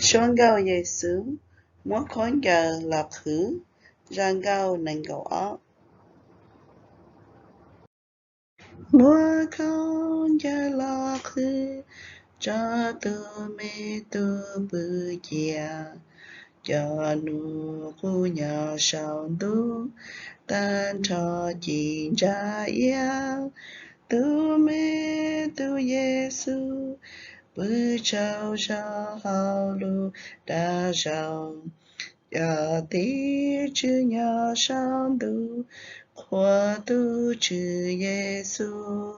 宣告耶稣，我看见落去，然后能够啊，我看见落去，这都没都不见，这努苦要上路，但他经这样，都没都耶稣。不找上好路打上，要地只要上路，跨度只耶稣，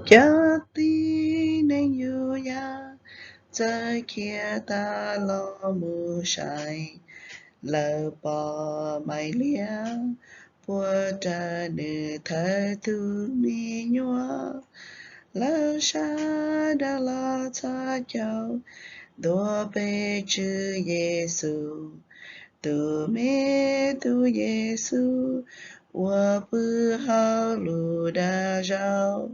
要地能有呀，在kia ta lo mu sai, lỡ bỏ mày lia, bùa ta nữ thái tu mi nhua. Lỡ xa đã lo xa cháu, đua bê chư Giê-xu, tu mê tu Giê-xu, wa bư hao lù đa rao.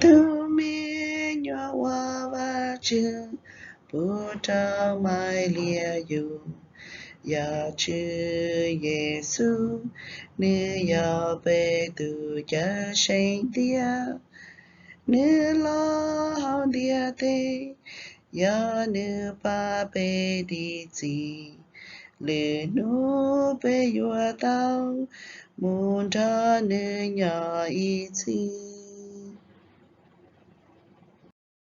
Tu mê nhòa wa va chư, bù trao mai lia yu. Ya chư Giê-xu, nữ ya bê tu cha sinh tia. Nữ lo hao địa tê, ya nữ ba bê đi gì, lư nô bê yua tao, môn ta nữ nhỏ y chi.